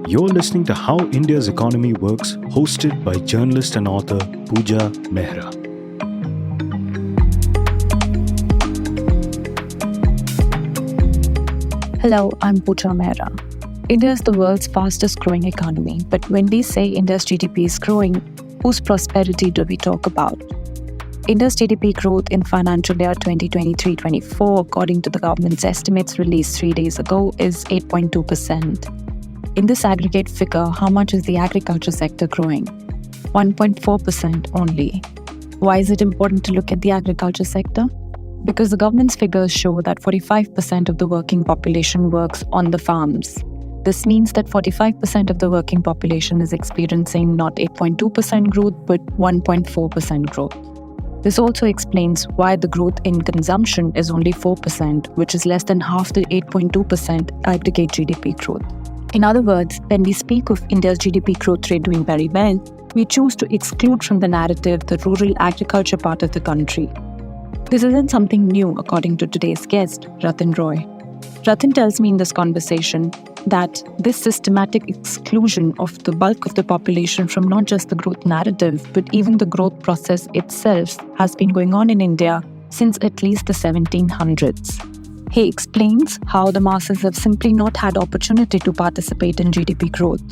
You're listening to How India's Economy Works, hosted by journalist and author Puja Mehra. Hello, I'm Puja Mehra. India is the world's fastest growing economy, but when we say India's GDP is growing, whose prosperity do we talk about? India's GDP growth in financial year 2023-24, according to the government's estimates released 3 days ago, is 8.2%. In this aggregate figure, how much is the agriculture sector growing? 1.4% only. Why is it important to look at the agriculture sector? Because the government's figures show that 45% of the working population works on the farms. This means that 45% of the working population is experiencing not 8.2% growth, but 1.4% growth. This also explains why the growth in consumption is only 4%, which is less than half the 8.2% aggregate GDP growth. In other words, when we speak of India's GDP growth rate doing very well, we choose to exclude from the narrative the rural agriculture part of the country. This isn't something new, according to today's guest, Rathin Roy. Rathin tells me in this conversation that this systematic exclusion of the bulk of the population from not just the growth narrative, but even the growth process itself has been going on in India since at least the 1700s. He explains how the masses have simply not had opportunity to participate in GDP growth.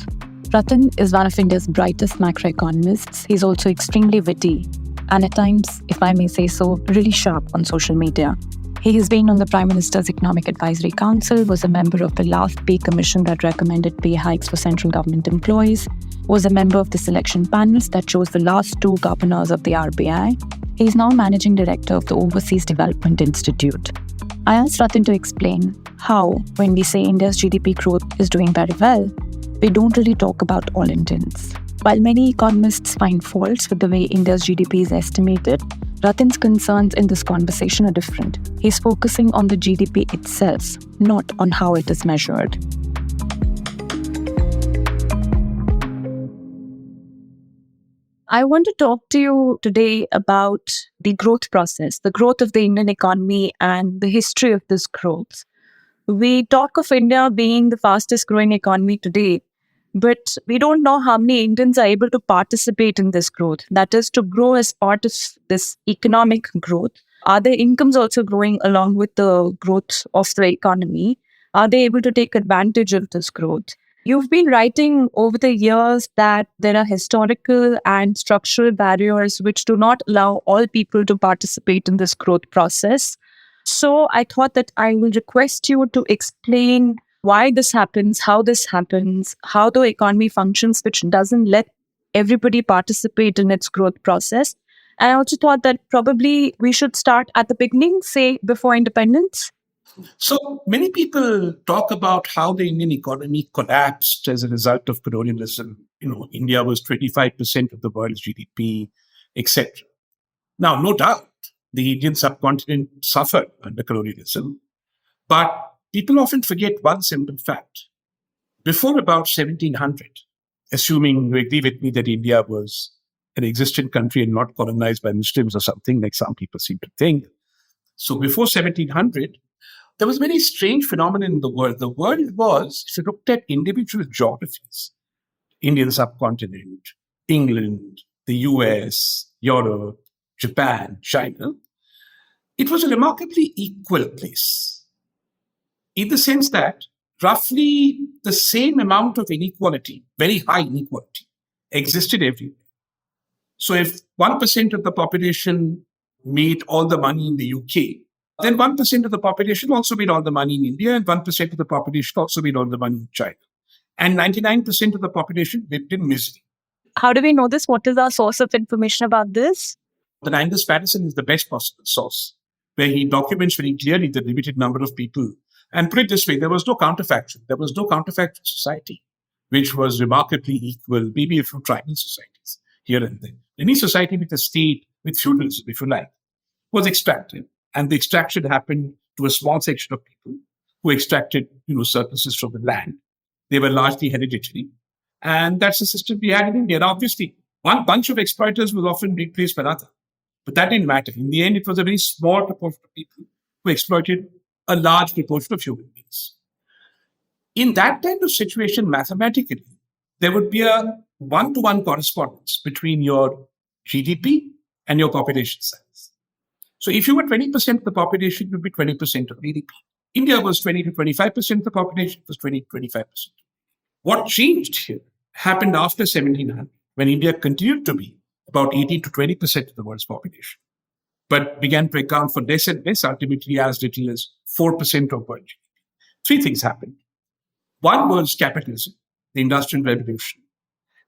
Rathin is one of India's brightest macroeconomists. He's also extremely witty and at times, if I may say so, really sharp on social media. He has been on the Prime Minister's Economic Advisory Council, was a member of the last pay commission that recommended pay hikes for central government employees, was a member of the selection panels that chose the last two governors of the RBI. He is now managing director of the Overseas Development Institute. I asked Rathin to explain how, when we say India's GDP growth is doing very well, we don't really talk about all Indians. While many economists find faults with the way India's GDP is estimated, Rathin's concerns in this conversation are different. He's focusing on the GDP itself, not on how it is measured. I want to talk to you today about the growth process, the growth of the Indian economy and the history of this growth. We talk of India being the fastest growing economy today, but we don't know how many Indians are able to participate in this growth. That is, to grow as part of this economic growth. Are their incomes also growing along with the growth of the economy? Are they able to take advantage of this growth? You've been writing over the years that there are historical and structural barriers which do not allow all people to participate in this growth process. So I thought that I will request you to explain why this happens, how the economy functions, which doesn't let everybody participate in its growth process. And I also thought that probably we should start at the beginning, say before independence. So many people talk about how the Indian economy collapsed as a result of colonialism. India was 25% of the world's GDP, etc. Now, no doubt, the Indian subcontinent suffered under colonialism, but people often forget one simple fact. Before about 1700, assuming you agree with me that India was an existent country and not colonized by Muslims or something like some people seem to think. So before 1700, there was a very strange phenomenon in the world. The world was, if you looked at individual geographies, Indian subcontinent, England, the US, Europe, Japan, China, it was a remarkably equal place. In the sense that roughly the same amount of inequality, very high inequality, existed everywhere. So if 1% of the population made all the money in the UK, then 1% of the population also made all the money in India, and 1% of the population also made all the money in China. And 99% of the population lived in misery. How do we know this? What is our source of information about this? The Angus Patterson is the best possible source, where he documents very clearly the limited number of people. And put it this way, there was no counterfactual. There was no counterfactual society, which was remarkably equal, maybe a few tribal societies here and there. Any society with a state, with feudalism, if you like, was extractive. And the extraction happened to a small section of people who extracted, surpluses from the land. They were largely hereditary. And that's the system we had in India. Now, obviously, one bunch of exploiters was often replaced by another. But that didn't matter. In the end, it was a very small proportion of people who exploited a large proportion of human beings. In that kind of situation, mathematically, there would be a one-to-one correspondence between your GDP and your population size. So if you were 20% of the population, you would be 20% of GDP. India was 20 to 25% of the population, was 20 to 25%. What changed here happened after 1700, when India continued to be about 18 to 20% of the world's population, but began to account for less and less, ultimately as little as 4% of world GDP. Three things happened. One was capitalism, the Industrial Revolution,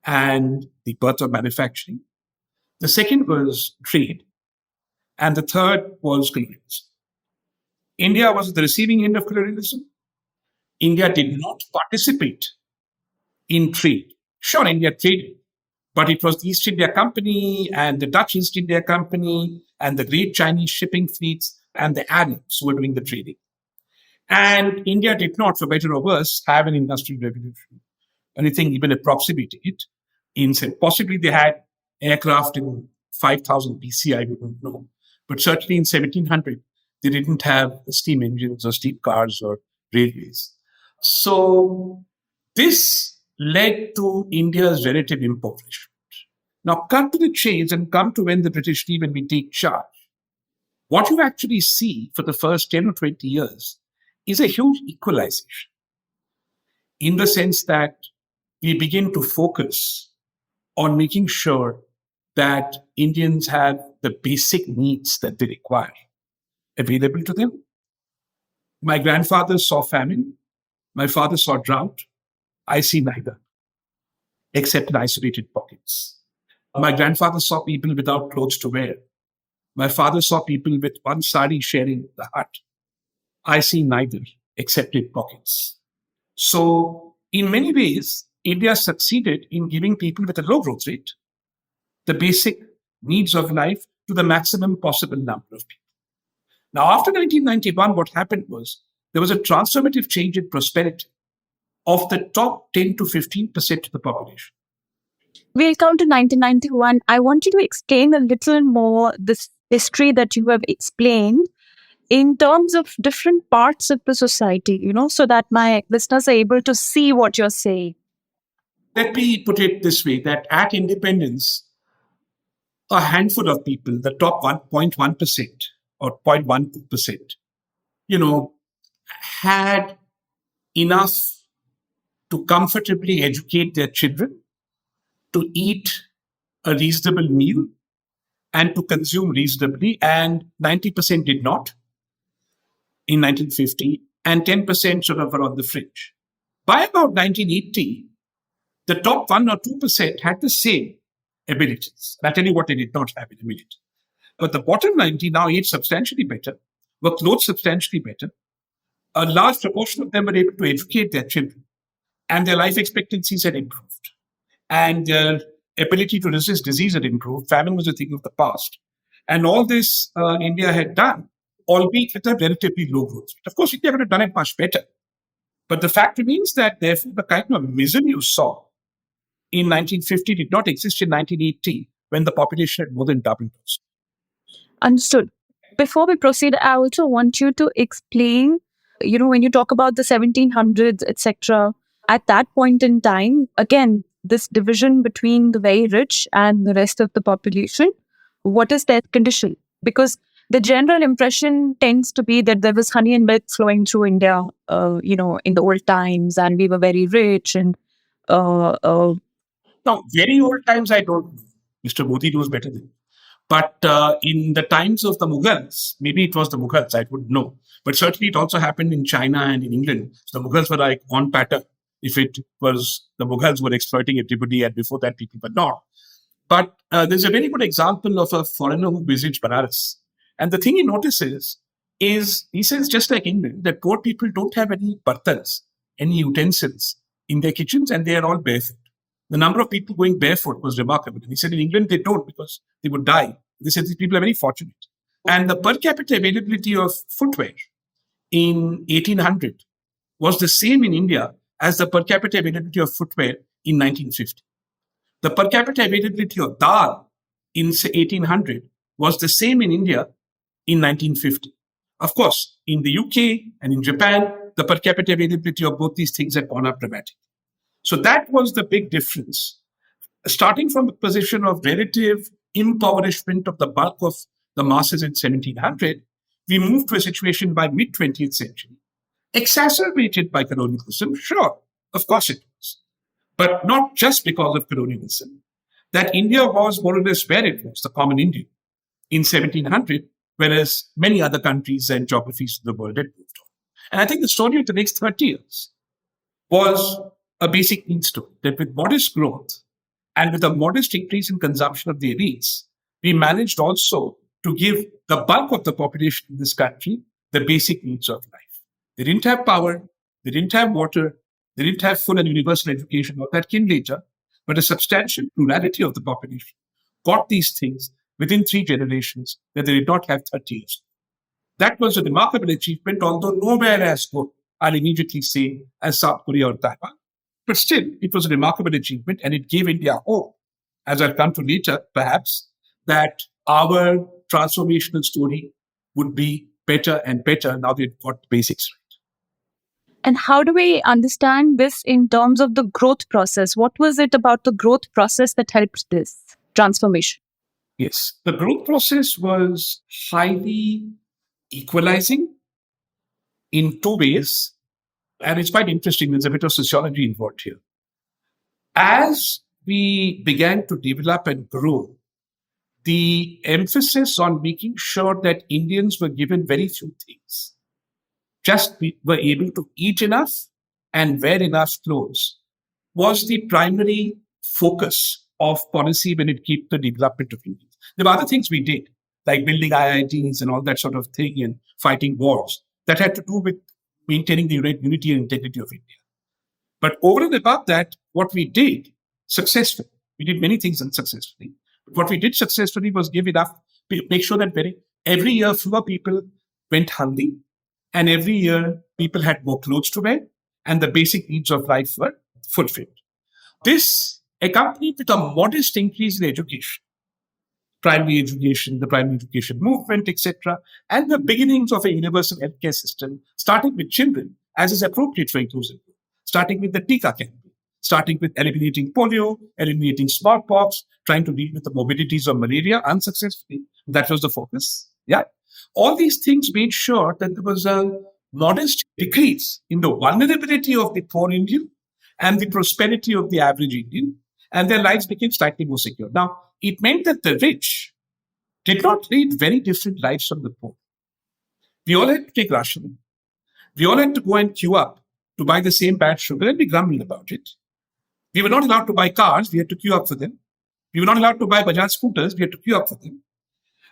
and the birth of manufacturing. The second was trade. And the third was colonialism. India was at the receiving end of colonialism. India did not participate in trade. Sure, India traded, but it was the East India Company and the Dutch East India Company and the great Chinese shipping fleets and the Arabs who were doing the trading. And India did not, for better or worse, have an industrial revolution, anything even approximating it. Possibly they had aircraft in 5000 BC, I don't know. But certainly in 1700, they didn't have steam engines or steam cars or railways. So this led to India's relative impoverishment. Now, cut to the chase and come to when the British leave and we take charge. What you actually see for the first 10 or 20 years is a huge equalization, in the sense that we begin to focus on making sure that Indians have the basic needs that they require available to them. My grandfather saw famine. My father saw drought. I see neither, except in isolated pockets. My grandfather saw people without clothes to wear. My father saw people with one sari sharing the hut. I see neither, except in pockets. So, in many ways, India succeeded in giving people with a low growth rate the basic needs of life to the maximum possible number of people. Now, after 1991, what happened was there was a transformative change in prosperity of the top 10 to 15% of the population. We'll come to 1991. I want you to explain a little more this history that you have explained in terms of different parts of the society, so that my listeners are able to see what you're saying. Let me put it this way, that at independence, a handful of people, the top 1.1% or 0.12%, had enough to comfortably educate their children, to eat a reasonable meal, and to consume reasonably, and 90% did not in 1950, and 10% sort of were on the fringe. By about 1980, the top 1 or 2% had the same abilities. I'll tell you what they did not have in a minute. But the bottom 90 now ate substantially better, were clothed substantially better. A large proportion of them were able to educate their children, and their life expectancies had improved. And their ability to resist disease had improved. Famine was a thing of the past. And all this India had done, albeit with a relatively low growth rate. Of course, India could have done it much better. But the fact remains that, therefore, the kind of misery you saw in 1950 did not exist in 1980, when the population had more than doubled. Understood. Before we proceed, I also want you to explain, when you talk about the 1700s, etc., at that point in time, again, this division between the very rich and the rest of the population, what is their condition? Because the general impression tends to be that there was honey and milk flowing through India, in the old times, and we were very rich. And Now, very old times, I don't know. Mr. Modi knows better than me. But in the times of the Mughals, maybe it was the Mughals, I wouldn't know. But certainly it also happened in China and in England. So the Mughals were like on pattern. If it was the Mughals were exploiting everybody, and before that people were not. But there's a very good example of a foreigner who visits Banaras. And the thing he notices is, he says, just like England, that poor people don't have any bartans, any utensils in their kitchens, and they are all barefoot. The number of people going barefoot was remarkable. And he said in England, they don't, because they would die. They said these people are very fortunate. And the per capita availability of footwear in 1800 was the same in India as the per capita availability of footwear in 1950. The per capita availability of dal in 1800 was the same in India in 1950. Of course, in the UK and in Japan, the per capita availability of both these things had gone up dramatically. So that was the big difference. Starting from the position of relative impoverishment of the bulk of the masses in 1700, we moved to a situation by mid-20th century, exacerbated by colonialism. Sure, of course it was, but not just because of colonialism. That India was more or less where it was, the common Indian, in 1700, whereas many other countries and geographies of the world had moved on. And I think the story of the next 30 years was a basic need story, that with modest growth and with a modest increase in consumption of the elites, we managed also to give the bulk of the population in this country the basic needs of life. They didn't have power, they didn't have water, they didn't have full and universal education, all that came later, but a substantial plurality of the population got these things within 3 generations that they did not have 30 years. That was a remarkable achievement, although nowhere as good, I'll immediately say, as South Korea or Taiwan. But still, it was a remarkable achievement, and it gave India hope, as I'll come to later, perhaps, that our transformational story would be better and better now they've got the basics right. And how do we understand this in terms of the growth process? What was it about the growth process that helped this transformation? Yes, the growth process was highly equalizing in 2 ways. And it's quite interesting. There's a bit of sociology involved here. As we began to develop and grow, the emphasis on making sure that Indians were given very few things, just were able to eat enough and wear enough clothes, was the primary focus of policy when it came to the development of India. There were other things we did, like building IITs and all that sort of thing and fighting wars that had to do with maintaining the unity and integrity of India. But over and above that, what we did successfully, we did many things unsuccessfully, but what we did successfully was give enough, make sure that every year fewer people went hungry, and every year people had more clothes to wear, and the basic needs of life were fulfilled. This accompanied with a modest increase in education, primary education, the primary education movement, etc., and the beginnings of a universal healthcare system, starting with children, as is appropriate for inclusive growth, starting with the Tika campaign, starting with eliminating polio, eliminating smallpox, trying to deal with the morbidities of malaria unsuccessfully. That was the focus. Yeah. All these things made sure that there was a modest decrease in the vulnerability of the poor Indian and the prosperity of the average Indian, and their lives became slightly more secure. Now, it meant that the rich did not lead very different lives from the poor. We all had to take ration. We all had to go and queue up to buy the same bad sugar, and we grumbled about it. We were not allowed to buy cars. We had to queue up for them. We were not allowed to buy Bajaj scooters. We had to queue up for them.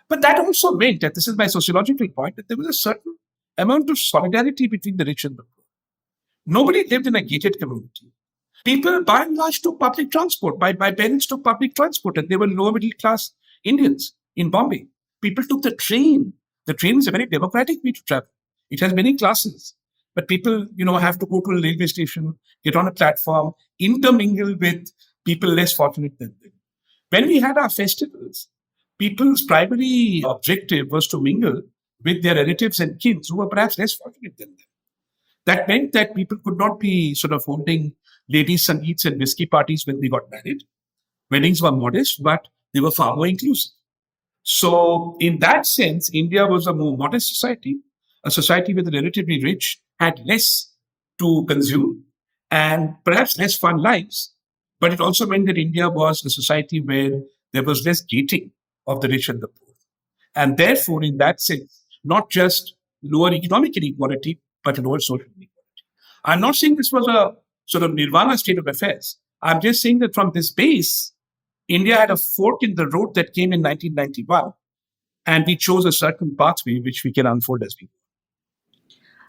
But that also meant, that this is my sociological point, that there was a certain amount of solidarity between the rich and the poor. Nobody lived in a gated community. People, by and large, took public transport. My parents took public transport, and they were lower middle class Indians in Bombay. People took the train. The train is a very democratic way to travel. It has many classes. But people, have to go to a railway station, get on a platform, intermingle with people less fortunate than them. When we had our festivals, people's primary objective was to mingle with their relatives and kids who were perhaps less fortunate than them. That meant that people could not be sort of holding ladies' sangeets and whiskey parties when they got married. Weddings were modest, but they were far more inclusive. So in that sense, India was a more modest society, a society where the relatively rich had less to consume and perhaps less fun lives. But it also meant that India was a society where there was less gating of the rich and the poor. And therefore, in that sense, not just lower economic inequality, but lower social inequality. I'm not saying this was a sort of nirvana state of affairs. I'm just saying that from this base, India had a fork in the road that came in 1991, and we chose a certain pathway which we can unfold as we go.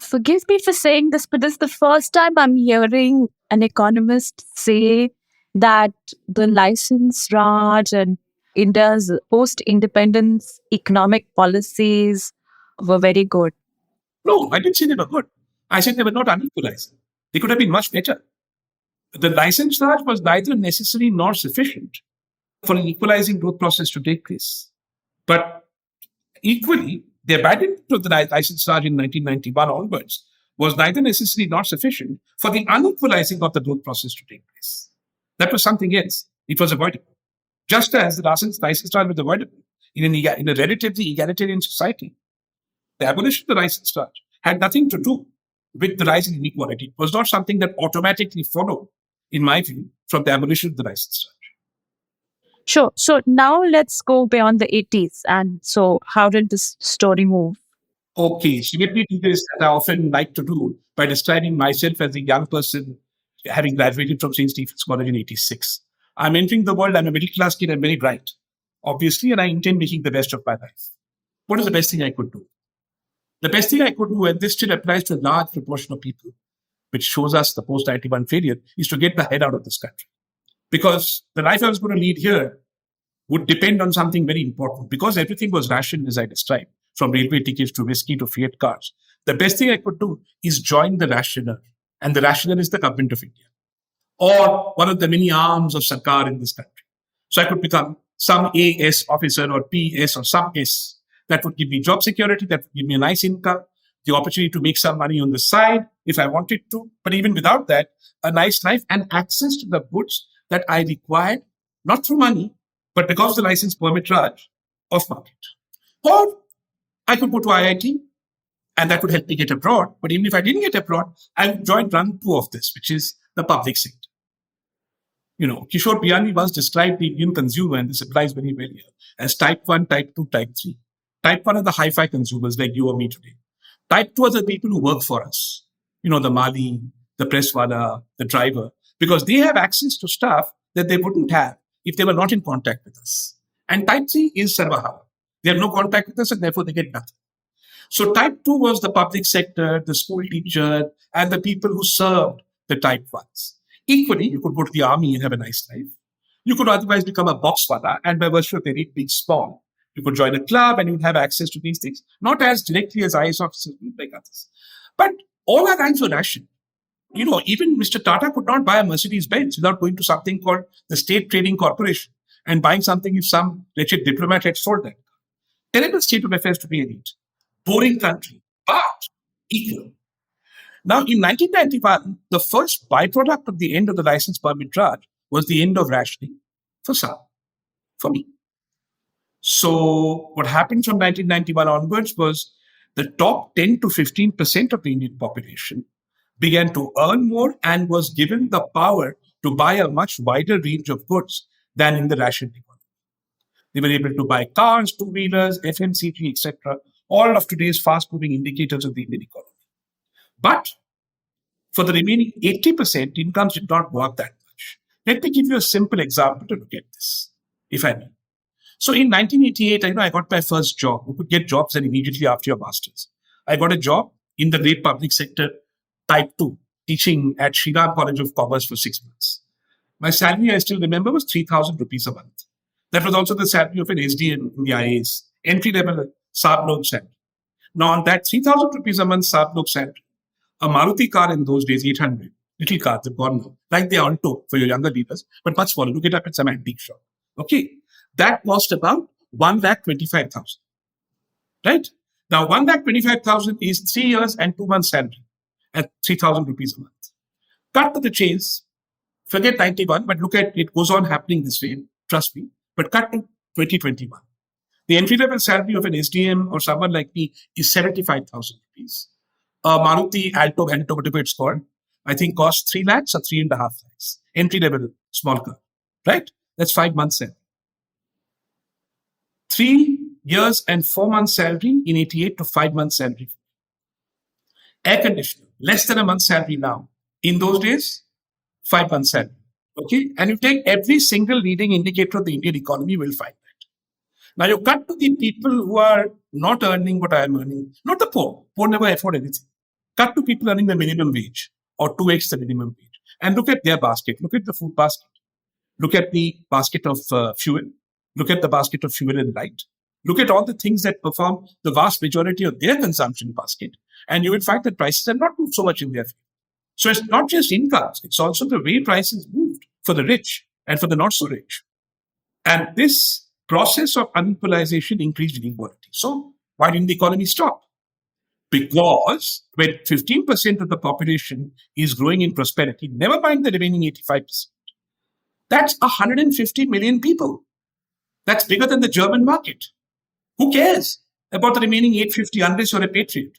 Forgive me for saying this, but this is the first time I'm hearing an economist say that the license Raj and India's post-independence economic policies were very good. No, I didn't say they were good. I said they were not unequalizing. They could have been much better. The license Raj was neither necessary nor sufficient for an equalizing growth process to take place. But equally, the abandonment of the license Raj in 1991 onwards was neither necessarily nor sufficient for the unequalizing of the growth process to take place. That was something else. It was avoidable. Just as the license charge was avoidable in a relatively egalitarian society. The abolition of the license charge had nothing to do with the rise in inequality. It was not something that automatically followed, in my view, from the abolition of the license charge. Sure. So now let's go beyond the 80s. And so how did this story move? Okay, so let me do this, as I often like to do, by describing myself as a young person having graduated from St. Stephen's College in 86. I'm entering the world, I'm a middle class kid, I'm very bright, obviously, and I intend making the best of my life. What is the best thing I could do? The best thing I could do, and this still applies to a large proportion of people, which shows us the post-91 failure, is to get the head out of this country. Because the life I was going to lead here would depend on something very important. Because everything was rationed, as I described, from railway tickets to whiskey to Fiat cars. The best thing I could do is join the rationer. And the rationer is the government of India, or one of the many arms of Sarkar in this country. So I could become some AS officer or PS or some S. That would give me job security, that would give me a nice income, the opportunity to make some money on the side if I wanted to. But even without that, a nice life and access to the goods that I required, not through money, but because of the license permit charge of market. Or I could go to IIT, and that would help me get abroad. But even if I didn't get abroad, I would join run two of this, which is the public sector. Kishore Biyani once described the Indian consumer, and this applies very well here, as type 1, type 2, type 3. Type 1 are the hi-fi consumers like you or me today. Type 2 are the people who work for us. The Mali, the presswala, the driver, because they have access to stuff that they wouldn't have if they were not in contact with us. And type 3 is Sarvahava. They have no contact with us and therefore they get nothing. So type 2 was the public sector, the school teacher, and the people who served the type 1s. Equally, you could go to the army and have a nice life. You could otherwise become a boxwala, and by virtue of their need being small, you could join a club and you'd have access to these things, not as directly as IAS officers like others. But all our lives were rationed. Even Mr. Tata could not buy a Mercedes-Benz without going to something called the State Trading Corporation and buying something if some wretched diplomat had sold that. Terrible state of affairs to be elite. Boring country, but equal. Now, in 1991, the first byproduct of the end of the license permit charge was the end of rationing for some, for me. So what happened from 1991 onwards was the top 10 to 15% of the Indian population began to earn more and was given the power to buy a much wider range of goods than in the rationed economy. They were able to buy cars, two-wheelers, FMCG, etc., all of today's fast-moving indicators of the Indian economy. But for the remaining 80%, incomes did not go up that much. Let me give you a simple example to look at this, if I may. So in 1988, I got my first job. You could get jobs immediately after your master's. I got a job in the great public sector, type 2, teaching at Shriram College of Commerce for 6 months. My salary, I still remember, was 3,000 rupees a month. That was also the salary of an SDM in the IAS, entry-level Saab salary. Now, on that 3,000 rupees a month Saab salary, a Maruti car in those days, 800, little cars have gone now, like the Alto for your younger leaders, but much smaller. Look it up at some antique shop. Okay. That cost about 1,25,000. Right? Now, 1,25,000 is 3 years and 2 months salary at 3,000 rupees a month. Cut to the chase. Forget 91, but look at it goes on happening this way. Trust me. But cut to 2021. The entry-level salary of an SDM or someone like me is 75,000 rupees. A Maruti Alto, whatever it's called, I think costs 3 lakhs or 3.5 lakhs. Entry-level small car. Right? That's 5 months salary. 3 years and 4 months salary in 88 to 5 months salary. Air conditioner, less than a month's salary now. In those days, 5 months salary. Okay? And you take every single leading indicator of the Indian economy, you will find that. Now you cut to the people who are not earning what I am earning, not the poor. Poor never afford anything. Cut to people earning the minimum wage or 2x the minimum wage. And look at their basket. Look at the food basket. Look at the basket of fuel. Look at the basket of fuel and light. Look at all the things that perform the vast majority of their consumption basket. And you will find that prices have not moved so much in their favor. So it's not just incomes. It's also the way prices moved for the rich and for the not so rich. And this process of unequalization increased inequality. So why didn't the economy stop? Because when 15% of the population is growing in prosperity, never mind the remaining 85%, that's 150 million people. That's bigger than the German market. Who cares about the remaining 850 unless you're a patriot?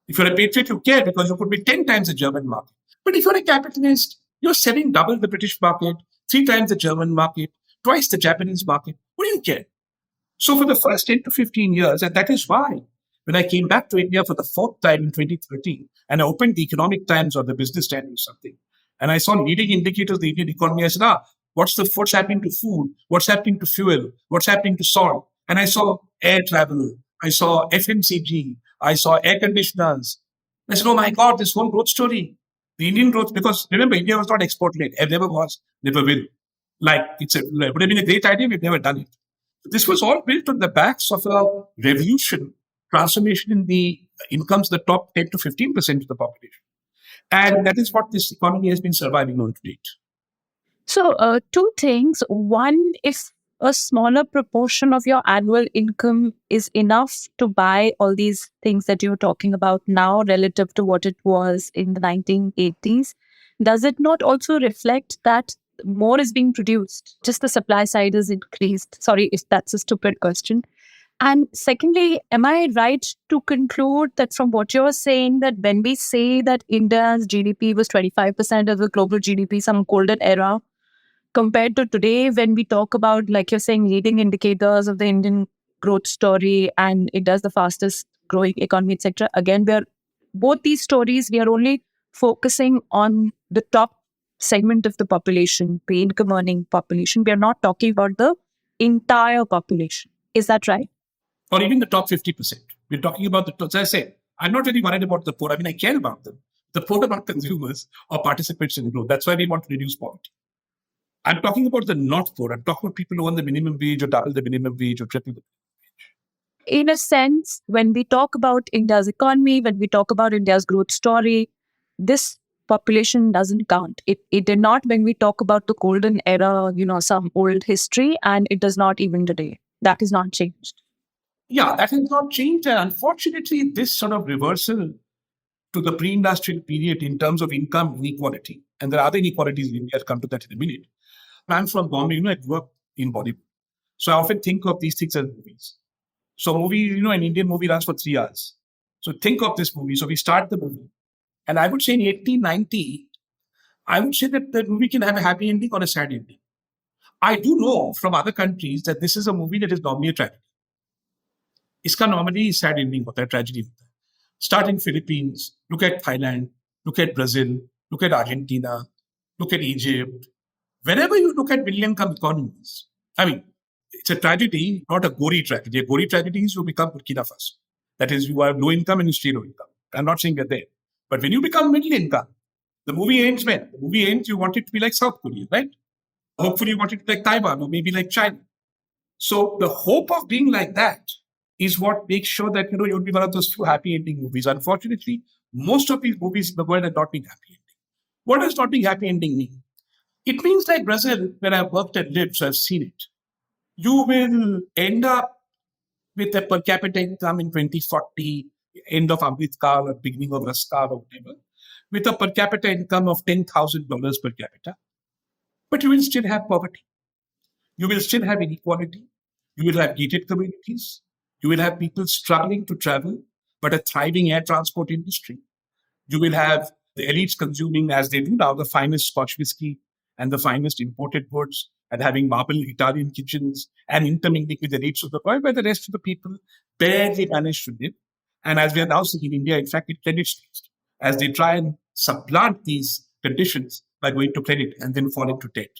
If you're a patriot, you care because you could be 10 times the German market. But if you're a capitalist, you're selling double the British market, 3 times the German market, twice the Japanese market. What do you care? So for the first 10 to 15 years, and that is why when I came back to India for the fourth time in 2013, and I opened the Economic Times or the Business Times or something, and I saw leading indicators of the Indian economy, I said, what's happening to food? What's happening to fuel? What's happening to salt? And I saw air travel. I saw FMCG. I saw air conditioners. I said, oh my God, this whole growth story. The Indian growth, because remember, India was not export-led. It never was, never will. Like, it would have been a great idea. We've never done it. This was all built on the backs of a revolution, transformation in the incomes of the top 10 to 15% of the population. And that is what this economy has been surviving on to date. So, two things. One, if a smaller proportion of your annual income is enough to buy all these things that you're talking about now relative to what it was in the 1980s, does it not also reflect that more is being produced? Just the supply side is increased. Sorry if that's a stupid question. And secondly, am I right to conclude that from what you're saying, that when we say that India's GDP was 25% of the global GDP, some golden era, compared to today, when we talk about, like you're saying, leading indicators of the Indian growth story, and it does the fastest growing economy, etc. Again, both these stories, we are only focusing on the top segment of the population, the income earning population. We are not talking about the entire population. Is that right? Or even the top 50%. We're talking about as I said, I'm not really worried about the poor. I mean, I care about them. The poor are not consumers or participants in growth. That's why we want to reduce poverty. I'm talking about the not poor. I'm talking about people who earn the minimum wage or double the minimum wage or triple the in a sense, when we talk about India's economy, when we talk about India's growth story, this population doesn't count. It did not when we talk about the golden era, some old history, and it does not even today. That is not changed. Yeah, that has not changed. And unfortunately, this sort of reversal to the pre-industrial period in terms of income inequality, and there are other inequalities in India, I'll come to that in a minute. I'm from Bombay, I grew up in Bollywood. So I often think of these things as movies. So an Indian movie runs for 3 hours. So think of this movie. So we start the movie. And I would say in 1890, I would say that the movie can have a happy ending or a sad ending. I do know from other countries that this is a movie that is normally a tragedy. Iska normally sad ending hota hai, tragedy hota hai. Start in Philippines, look at Thailand, look at Brazil, look at Argentina, look at Egypt. Whenever you look at middle-income economies, I mean, it's a tragedy, not a gory tragedy. A gory tragedy is you become Burkina Faso. That is, you are low income and you stay low income. I'm not saying you're there. But when you become middle income, the movie ends when? The movie ends, you want it to be like South Korea, right? Hopefully you want it to be like Taiwan or maybe like China. So the hope of being like that is what makes sure that, you'll be one of those few happy ending movies. Unfortunately, most of these movies in the world have not been happy ending. What does not being happy ending mean? It means like Brazil, where I've worked and lived, so I've seen it. You will end up with a per capita income in 2040, end of Amritkal or beginning of Raskal or whatever, with a per capita income of $10,000 per capita. But you will still have poverty. You will still have inequality. You will have gated communities. You will have people struggling to travel, but a thriving air transport industry. You will have the elites consuming, as they do now, the finest Scotch whiskey and the finest imported goods, and having marble Italian kitchens and intermingling with the elites of the world, where the rest of the people barely manage to live. And as we are now seeing in India, in fact, it credits as they try and supplant these conditions by going to credit and then fall into debt.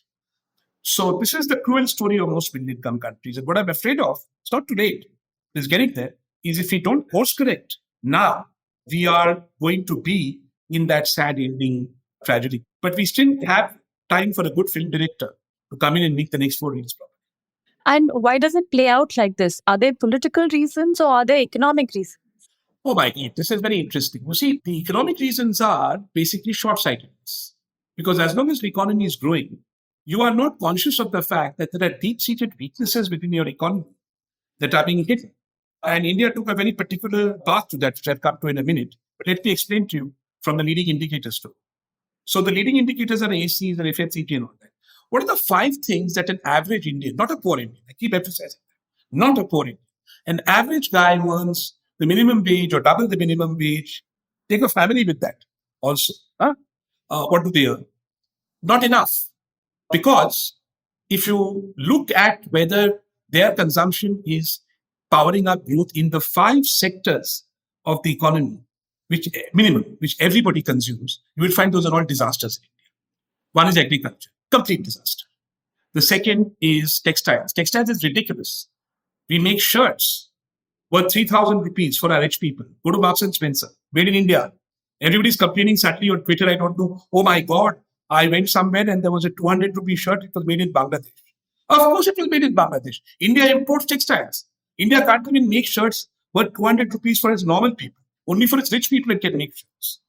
So this is the cruel story of most middle-income countries. And what I'm afraid of, it's not too late, it's getting there, is if we don't course correct now, we are going to be in that sad ending tragedy. But we still have time for a good film director to come in and make the next 4 reels properly. And why does it play out like this? Are there political reasons or are there economic reasons? Oh my God, this is very interesting. You see, the economic reasons are basically short-sightedness. Because as long as the economy is growing, you are not conscious of the fact that there are deep-seated weaknesses within your economy that are being hidden. And India took a very particular path to that, which I'll come to in a minute. But let me explain to you from the leading indicators too. So the leading indicators are ACs and FMCG and all that. What are the 5 things that an average Indian, not a poor Indian, I keep emphasizing that, not a poor Indian, an average guy who earns the minimum wage or double the minimum wage, take a family with that also. What do they earn? Not enough. Because if you look at whether their consumption is powering up growth in the 5 sectors of the economy, which everybody consumes, you will find those are all disasters in India. One is agriculture, complete disaster. The second is textiles. Textiles is ridiculous. We make shirts worth 3,000 rupees for our rich people. Go to Marks and Spencer, made in India. Everybody's complaining sadly on Twitter, I don't know, oh my God, I went somewhere and there was a 200 rupee shirt, it was made in Bangladesh. Of course it was made in Bangladesh. India imports textiles. India can't even make shirts worth 200 rupees for its normal people. Only for its rich people it can make shirts.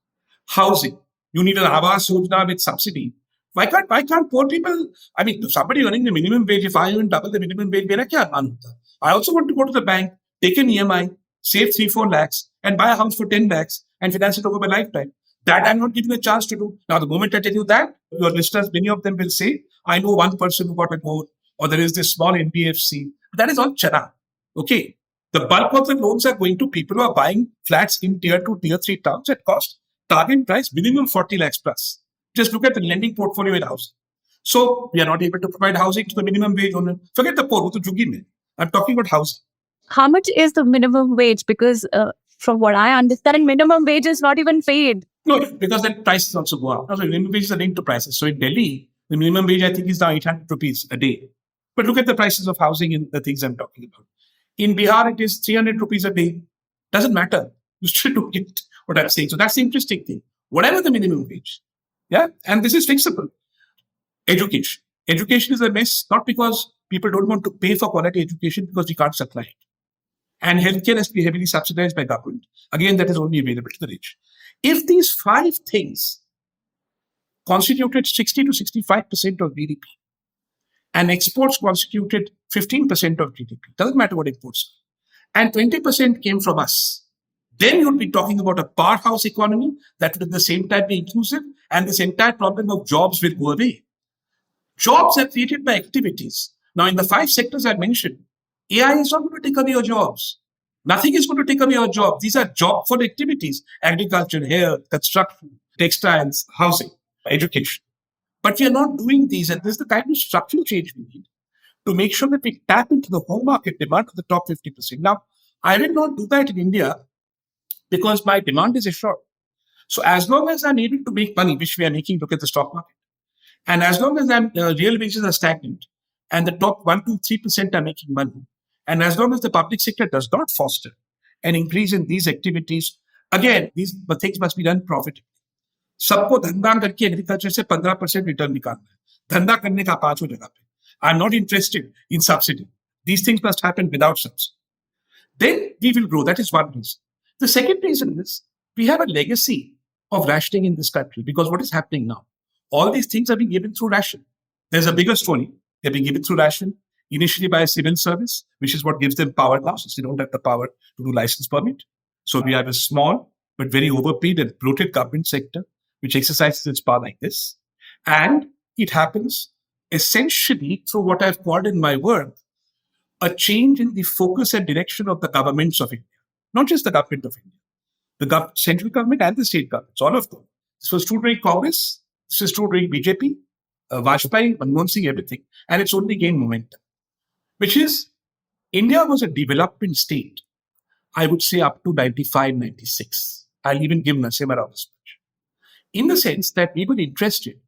Housing. You need an Awas Yojana with subsidy. Why can't poor people, I mean, somebody earning the minimum wage, if I earn double the minimum wage, I also want to go to the bank, take an EMI, save 3-4 lakhs, and buy a house for 10 lakhs and finance it over my lifetime. That I'm not given a chance to do. Now, the moment I tell you that, your listeners, many of them will say, I know one person who got a loan, or there is this small NBFC. That is all chana. Okay. The bulk of the loans are going to people who are buying flats in tier 2, tier 3 towns at cost. Target price minimum 40 lakhs plus. Just look at the lending portfolio in housing. So we are not able to provide housing to the minimum wage owner. Forget the poor, I'm talking about housing. How much is the minimum wage? Because from what I understand, minimum wage is not even paid. No, because then prices also go up. Also, minimum wages are linked to prices. So in Delhi, the minimum wage, I think, is now 800 rupees a day. But look at the prices of housing in the things I'm talking about. In Bihar, it is 300 rupees a day. Doesn't matter. You still don't get what I'm saying. So that's the interesting thing. Whatever the minimum wage. Yeah. And this is fixable. Education. Education is a mess, not because people don't want to pay for quality education, because we can't supply it. And healthcare has to be heavily subsidized by government. Again, that is only available to the rich. If these 5 things constituted 60 to 65% of GDP, and exports constituted 15% of GDP, doesn't matter what imports, and 20% came from us, then you'd be talking about a powerhouse economy that would at the same time be inclusive, and this entire problem of jobs will go away. Jobs are created by activities. Now, in the 5 sectors I mentioned, AI is not going to take away your jobs. Nothing is going to take away your job. These are job-full activities: agriculture, health, construction, textiles, housing, education. But we are not doing these, and this is the kind of structural change we need to make sure that we tap into the home market demand of the top 50%. Now, I will not do that in India because my demand is assured. So as long as I'm able to make money, which we are making, look at the stock market, and as long as real wages are stagnant and the top 1 to 3% are making money, and as long as the public sector does not foster an increase in these activities, again, these things must be done profitably. सबको धंधा करके agriculture से 15% return निकालना है, धंधा करने का 5 जगह पे. I'm not interested in subsidy. These things must happen without subsidy. Then we will grow. That is one reason. The second reason is we have a legacy of rationing in this country, because what is happening now? All these things are being given through ration. There's a bigger story. They're being given through ration, initially by a civil service, which is what gives them power now, since they don't have the power to do license permit. So we have a small but very overpaid and bloated government sector which exercises its power like this. And it happens essentially through what I've called in my work a change in the focus and direction of the governments of India. Not just the government of India, the central government and the state governments, all of them. This was true during Congress, this is true during BJP, Vajpayee, Manmohan Singh, everything. And it's only gained momentum, which is India was a development state, I would say up to 95, 96. I'll even give Naseem Rao this much. In the sense that we were interested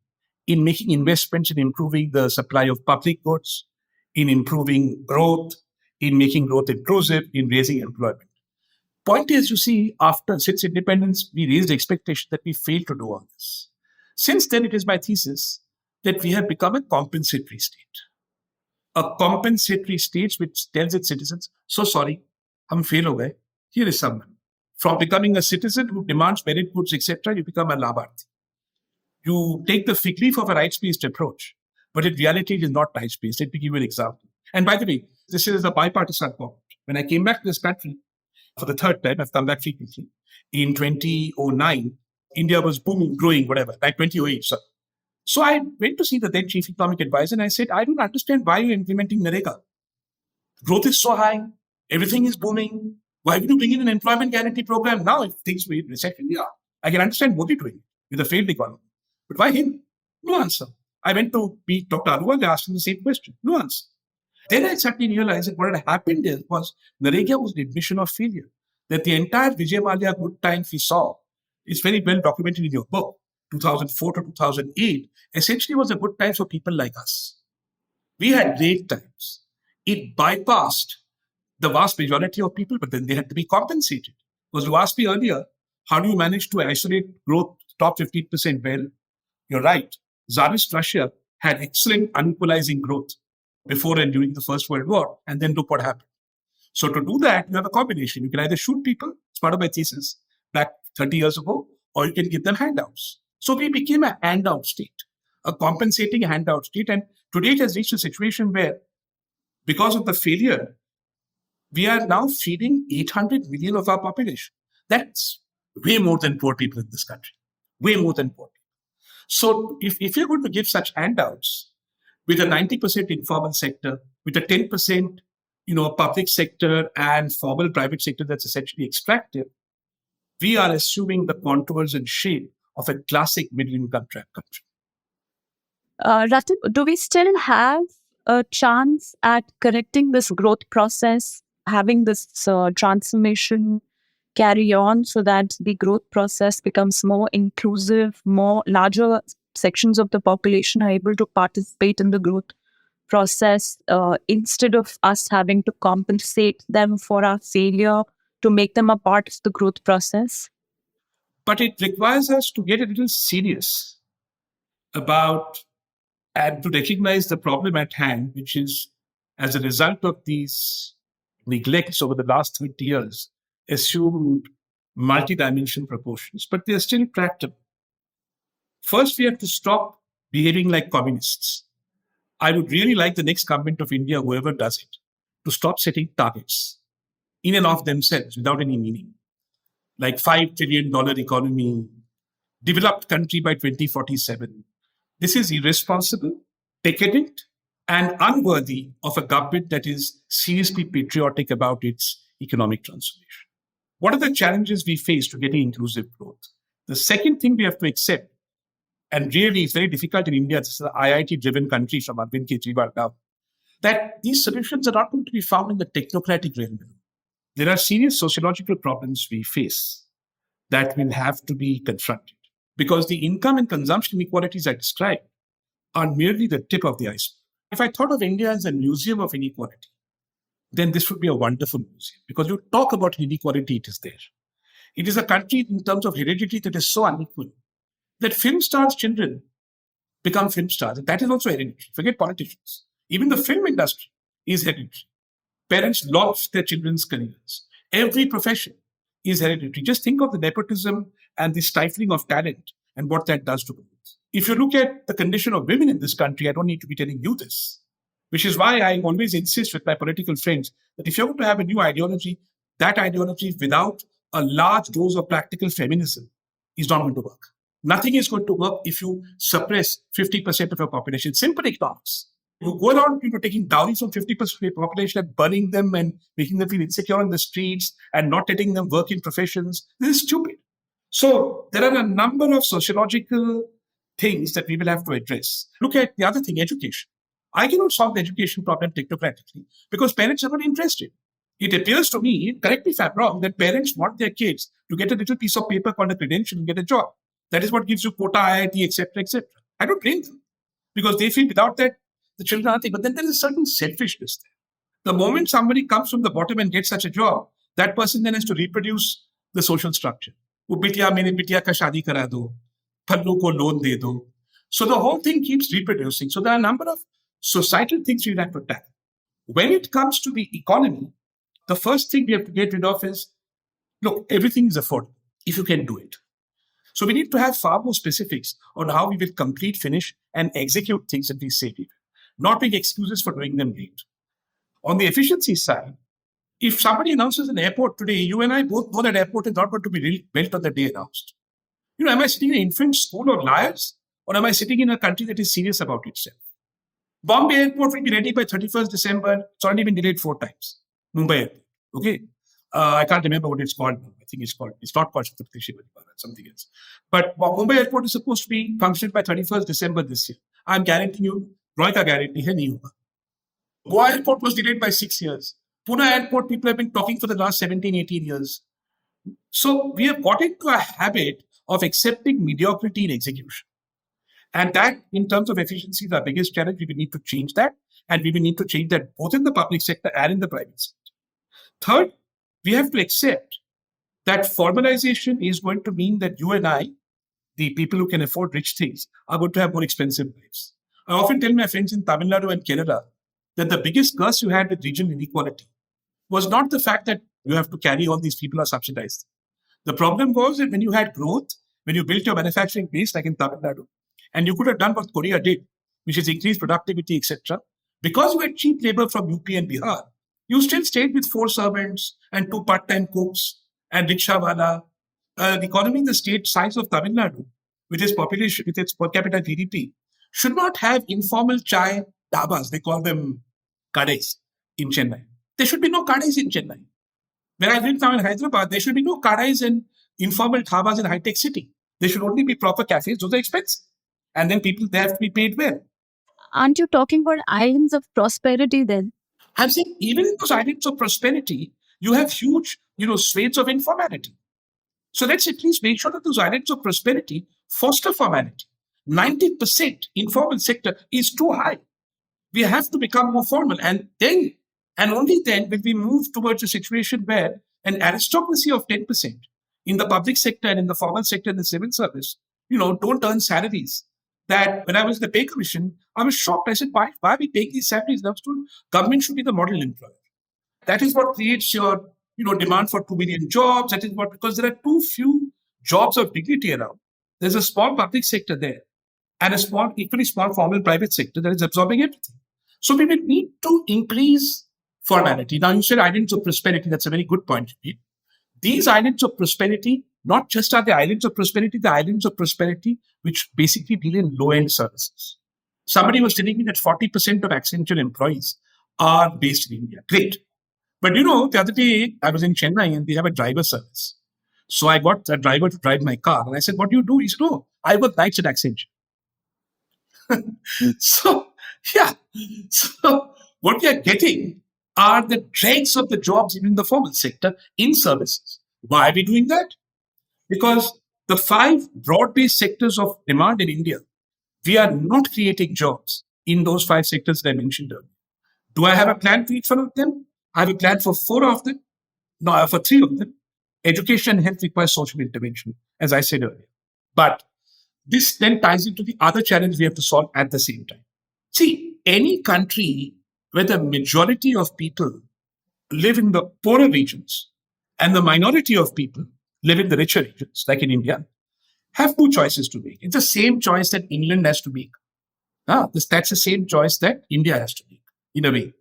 in making investments in improving the supply of public goods, in improving growth, in making growth inclusive, in raising employment. Point is, you see, since independence, we raised expectation that we failed to do all this. Since then, it is my thesis that we have become a compensatory state. A compensatory state which tells its citizens, so sorry, hum fail ho gaye. Here is some money. From becoming a citizen who demands merit goods, etc., you become a labharthi. You take the fig leaf of a rights-based approach, but in reality, it is not rights-based. Let me give you an example. And by the way, this is a bipartisan government. When I came back to this country for the third time, I've come back frequently, in 2009, India was booming, growing, whatever, like 2008. So I went to see the then chief economic advisor and I said, I don't understand why you're implementing NREGA. Growth is so high, everything is booming. Why would you bring in an employment guarantee program now if things were in recession? Yeah, I can understand Modi doing it with a failed economy. But why him? No answer. I went to meet Dr. Arwal, I asked him the same question. No answer. Then I suddenly realized that what had happened there was NREGA was an admission of failure. That the entire Vijay Mallya good times we saw is very well documented in your book, 2004 to 2008, essentially was a good time for people like us. We had great times. It bypassed the vast majority of people, but then they had to be compensated. Because you asked me earlier, how do you manage to isolate growth top 15%? Well, you're right. Tsarist Russia had excellent unequalizing growth before and during the First World War, and then look what happened. So to do that, you have a combination. You can either shoot people, it's part of my thesis back 30 years ago, or you can give them handouts. So we became a handout state, a compensating handout state. And today it has reached a situation where, because of the failure, we are now feeding 800 million of our population. That's way more than poor people in this country. Way more than poor people. So if you're going to give such handouts with a 90% informal sector, with a 10% public sector and formal private sector that's essentially extractive, we are assuming the contours and shape of a classic middle-income country. Rathin, do we still have a chance at correcting this growth process, having this transformation carry on so that the growth process becomes more inclusive, more larger sections of the population are able to participate in the growth process instead of us having to compensate them for our failure to make them a part of the growth process? But it requires us to get a little serious about and to recognize the problem at hand, which is, as a result of these neglects over the last 30 years, assumed multi-dimensional proportions, but they are still tractable. First, we have to stop behaving like communists. I would really like the next government of India, whoever does it, to stop setting targets in and of themselves without any meaning. Like $5 trillion economy, developed country by 2047. This is irresponsible, decadent, and unworthy of a government that is seriously patriotic about its economic transformation. What are the challenges we face to getting inclusive growth? The second thing we have to accept, and really it's very difficult in India, it's an IIT-driven country from Arvind Kejriwal down, that these solutions are not going to be found in the technocratic realm. There are serious sociological problems we face that will have to be confronted, because the income and consumption inequalities I described are merely the tip of the iceberg. If I thought of India as a museum of inequality, then this would be a wonderful museum, because you talk about inequality, it is there. It is a country in terms of heredity that is so unequal that film stars' children become film stars. And that is also hereditary. Forget politicians. Even the film industry is hereditary. Parents launch their children's careers. Every profession is hereditary. Just think of the nepotism and the stifling of talent and what that does to growth. If you look at the condition of women in this country, I don't need to be telling you this, which is why I always insist with my political friends that if you're going to have a new ideology, that ideology without a large dose of practical feminism is not going to work. Nothing is going to work if you suppress 50% of your population. Simple economics. You go around taking dowry from 50% of the population and burning them and making them feel insecure in the streets and not letting them work in professions. This is stupid. So there are a number of sociological things that we will have to address. Look at the other thing, education. I cannot solve the education problem technocratically because parents are not interested. It appears to me, correct me if I'm wrong, that parents want their kids to get a little piece of paper called a credential and get a job. That is what gives you quota, IIT, etc., etc. I don't blame them because they feel without that, the children are nothing. But then there is a certain selfishness there. The moment somebody comes from the bottom and gets such a job, that person then has to reproduce the social structure. वो बिटिया मेरी बिटिया का शादी करा दो, फल्लू को loan दे दो. So the whole thing keeps reproducing. So there are a number of societal things we have to tackle. When it comes to the economy, the first thing we have to get rid of is, look, everything is affordable if you can do it. So we need to have far more specifics on how we will complete, finish, and execute things that we say we will, not make excuses for doing them late. On the efficiency side, If somebody announces an airport today, you and I both know that airport is not going to be built on the day announced. Am I sitting in an infant school of liars, or am I sitting in a country that is serious about itself? Bombay airport will be ready by 31st December. It's already been delayed 4 times. Mumbai airport. Okay. I can't remember what it's called. I think it's not called Chhatrapati Shivaji Maharaj, something else. But Mumbai airport is supposed to be functioned by 31st December this year. I'm guaranteeing you, Roy ka guarantee hai, nahi hoga. Goa airport was delayed by 6 years. Pune airport, people have been talking for the last 17, 18 years. So we have got into a habit of accepting mediocrity in execution. And that, in terms of efficiency, is our biggest challenge. We will need to change that. And we will need to change that both in the public sector and in the private sector. Third, we have to accept that formalization is going to mean that you and I, the people who can afford rich things, are going to have more expensive lives. I often tell my friends in Tamil Nadu and Kerala that the biggest curse you had with regional inequality was not the fact that you have to carry all these people are subsidized. The problem was that when you had growth, when you built your manufacturing base, like in Tamil Nadu, and you could have done what Korea did, which is increase productivity, etc., because you had cheap labor from UP and Bihar, you still stayed with 4 servants and 2 part-time cooks and rickshawala. The economy in the state size of Tamil Nadu, with its population, with its per capita GDP, should not have informal chai dhabas. They call them kadais in Chennai. There should be no kadais in Chennai. When I lived now in Hyderabad, there should be no kadais and informal dhabas in high-tech city. There should only be proper cafes. Those are expensive. And then people, they have to be paid well. Aren't you talking about islands of prosperity then? I'm saying even in those islands of prosperity, you have huge, swathes of informality. So let's at least make sure that those islands of prosperity foster formality. 90% informal sector is too high. We have to become more formal. And then, and only then, will we move towards a situation where an aristocracy of 10% in the public sector and in the formal sector and the civil service, don't earn salaries. That when I was in the pay commission, I was shocked. I said, why are we paying these salaries? Now, government should be the model employer. That is what creates your, demand for 2 million jobs. That is what, because there are too few jobs of dignity around. There's a small public sector there and a equally small formal private sector that is absorbing everything. So we will need to increase formality. Now, you said islands of prosperity. That's a very good point. These islands of prosperity, not just are the islands of prosperity which basically deal in low-end services. Somebody was telling me that 40% of Accenture employees are based in India. Great. But the other day I was in Chennai and they have a driver service. So I got a driver to drive my car. And I said, what do you do? He said, oh, I work nights at Accenture. So what we are getting are the dregs of the jobs in the formal sector in services. Why are we doing that? Because the 5 broad-based sectors of demand in India, we are not creating jobs in those 5 sectors that I mentioned earlier. Do I have a plan for each one of them? I have a plan for 4 of them. No, for 3 of them. Education and health requires social intervention, as I said earlier. But this then ties into the other challenge we have to solve at the same time. See, any country where the majority of people live in the poorer regions and the minority of people live in the richer regions, like in India, have 2 choices to make. It's the same choice that England has to make. That's the same choice that India has to make, in a way.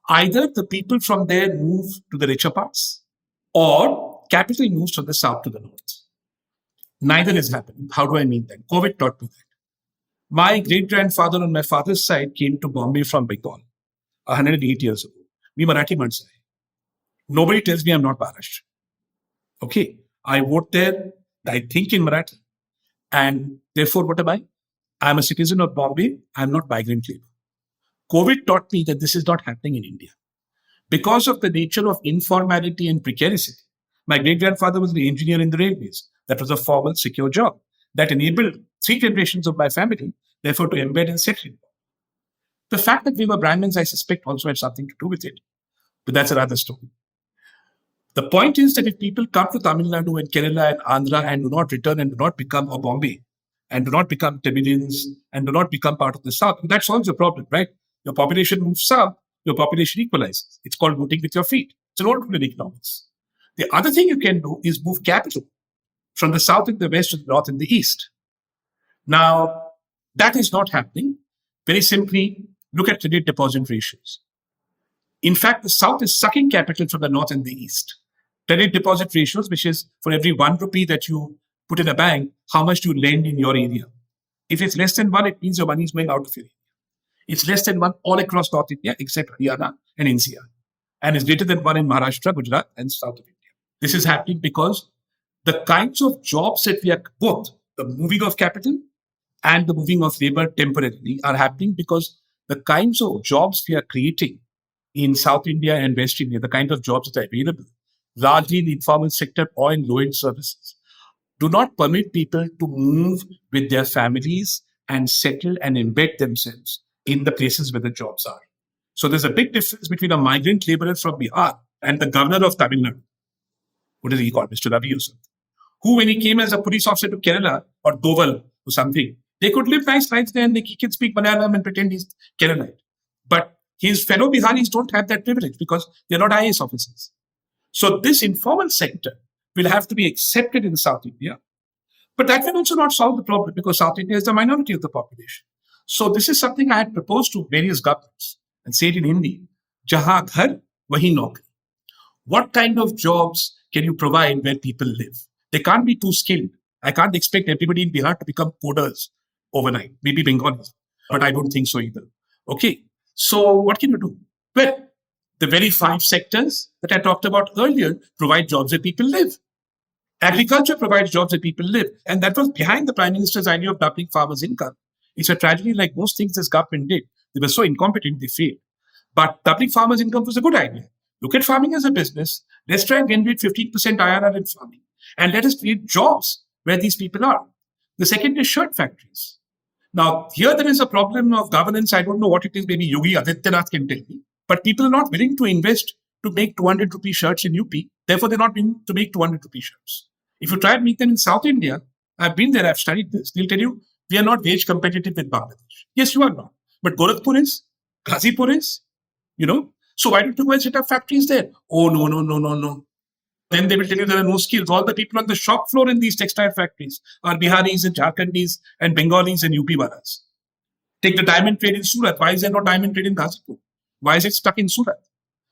Either the people from there move to the richer parts, or capital moves from the south to the north. Neither is happening. How do I mean that? COVID taught me that. My great-grandfather on my father's side came to Bombay from Bengal 108 years ago. Me Marathi Mansai. Nobody tells me I'm not Maharashtra. Okay, I vote there, I think in Marathi. And therefore, what am I? I'm a citizen of Bombay. I'm not migrant labor. COVID taught me that this is not happening in India. Because of the nature of informality and precarity, my great-grandfather was the engineer in the railways. That was a formal, secure job that enabled 3 generations of my family, therefore, to embed and settle. The fact that we were Brahmins, I suspect, also had something to do with it. But that's another story. The point is that if people come to Tamil Nadu and Kerala and Andhra and do not return and do not become a Bombay and do not become Tamilians and do not become part of the South, that solves the problem, right? Your population moves south, your population equalizes. It's called voting with your feet. It's an old rule in economics. The other thing you can do is move capital from the south and the west to the north and the east. Now, that is not happening. Very simply, look at credit deposit ratios. In fact, the South is sucking capital from the North and the East. Credit deposit ratios, which is for every 1 rupee that you put in a bank, how much do you lend in your area? If it's less than 1, it means your money is going out of your area. It's less than 1 all across North India, except Haryana and NCR. And it's greater than 1 in Maharashtra, Gujarat, and South of India. This is happening because the kinds of jobs that we are, both the moving of capital and the moving of labor temporarily, are happening because the kinds of jobs we are creating in South India and West India, the kind of jobs that are available, largely in the informal sector or in low-end services, do not permit people to move with their families and settle and embed themselves in the places where the jobs are. So there's a big difference between a migrant laborer from Bihar and the governor of Tamil Nadu, what is he called, Mr. Ravi or something, who, when he came as a police officer to Kerala or Doval or something, they could live nice lives there and he can speak Malayalam and pretend he's Keralite. But his fellow Biharis don't have that privilege because they're not IAS officers. So this informal sector will have to be accepted in South India. But that will also not solve the problem because South India is the minority of the population. So this is something I had proposed to various governments and say it in Hindi, Jahan ghar, wahi naukri. What kind of jobs can you provide where people live? They can't be too skilled. I can't expect everybody in Bihar to become coders overnight, maybe Bengalis, but I don't think so either. Okay, so what can you do? Well, the very 5 sectors that I talked about earlier provide jobs where people live. Agriculture provides jobs where people live. And that was behind the Prime Minister's idea of doubling farmers' income. It's a tragedy like most things this government did. They were so incompetent, they failed. But doubling farmers' income was a good idea. Look at farming as a business. Let's try and generate 15% IRR in farming. And let us create jobs where these people are. The second is shirt factories. Now, here there is a problem of governance. I don't know what it is. Maybe Yogi Adityanath can tell me. But people are not willing to invest to make 200 rupee shirts in UP. Therefore, they're not willing to make 200 rupee shirts. If you try and make them in South India, I've been there, I've studied this. They'll tell you, we are not wage competitive with Bangladesh. Yes, you are not. But Gorakhpur is, Ghazipur is, So why don't you go and set up factories there? Oh, no. Then they will tell you there are no skills. All the people on the shop floor in these textile factories are Biharis and Jharkhandis and Bengalis and UP Walas. Take the diamond trade in Surat. Why is there no diamond trade in Ghazipur? Why is it stuck in Surat?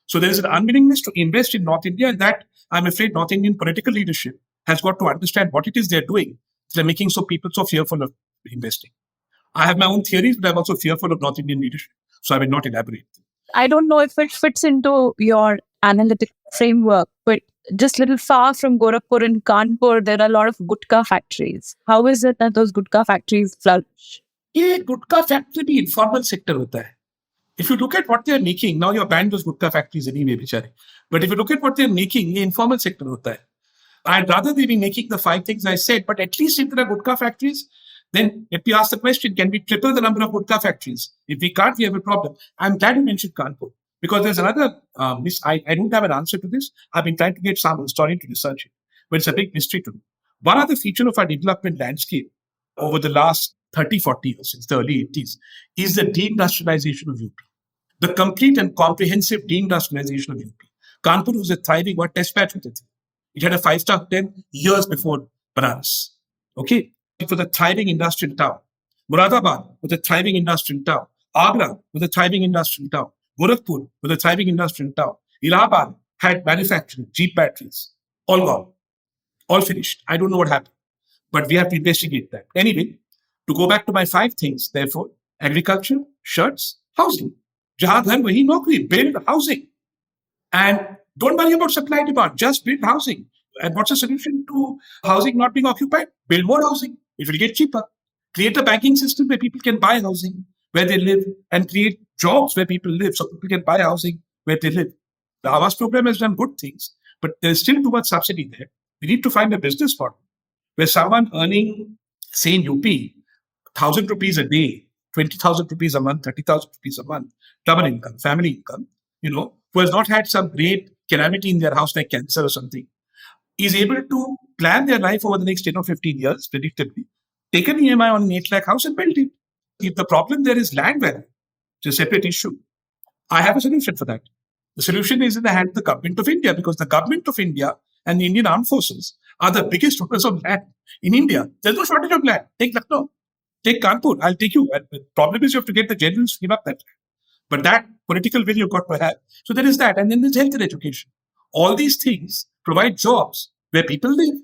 So there is an unwillingness to invest in North India, and that I'm afraid North Indian political leadership has got to understand what it is they're doing. They're making people so fearful of investing. I have my own theories, but I'm also fearful of North Indian leadership. So I will not elaborate. I don't know if it fits into your analytic framework, but just a little far from Gorakhpur and Kanpur, there are a lot of gutka factories. How is it that those gutka factories flourish? Yeah, gutka factory bhi informal sector hota hai. If you look at what they're making, now you're banned those gutka factories anyway, bichare. But if you look at what they're making, the informal sector hota hai. I'd rather they be making the 5 things I said, but at least if there are gutka factories, then let me ask the question, can we triple the number of gutka factories? If we can't, we have a problem. I'm glad you mentioned Kanpur, because there's another, I don't have an answer to this. I've been trying to get some historian to research it, but it's a big mystery to me. One other feature of our development landscape over the last 30, 40 years, since the early 80s, is the deindustrialization of UP. The complete and comprehensive deindustrialization of UP. Kanpur was a thriving test patch with it. It had a 5-star hotel years before Banaras. Okay? It was a thriving industrial town. Muradabad was a thriving industrial town. Agra was a thriving industrial town. Gorakhpur was a thriving industrial town. Allahabad had manufacturing, Jeep batteries. All gone. All finished. I don't know what happened. But we have to investigate that. Anyway, to go back to my 5 things, therefore, agriculture, shirts, housing. Jahan ghar wahi naukri, build housing. And don't worry about supply demand, just build housing. And what's the solution to housing not being occupied? Build more housing. It will get cheaper. Create a banking system where people can buy housing where they live, and create jobs where people live so people can buy housing where they live. The Awas program has done good things, but there's still too much subsidy there. We need to find a business model where someone earning, say in UP, 1,000 rupees a day, 20,000 rupees a month, 30,000 rupees a month, double income, family income, who has not had some great calamity in their house like cancer or something, is able to plan their life over the next 10 or 15 years, predictably, take an EMI on an 8 lakh house and build it. If the problem there is land value, it's a separate issue. I have a solution for that. The solution is in the hand of the government of India, because the government of India and the Indian armed forces are the biggest owners of land in India. There's no shortage of land. Take Lucknow, take Kanpur, I'll take you. And the problem is you have to get the generals to give up that land. But that political will you've got to have. So there is that. And then there's health and education. All these things provide jobs where people live.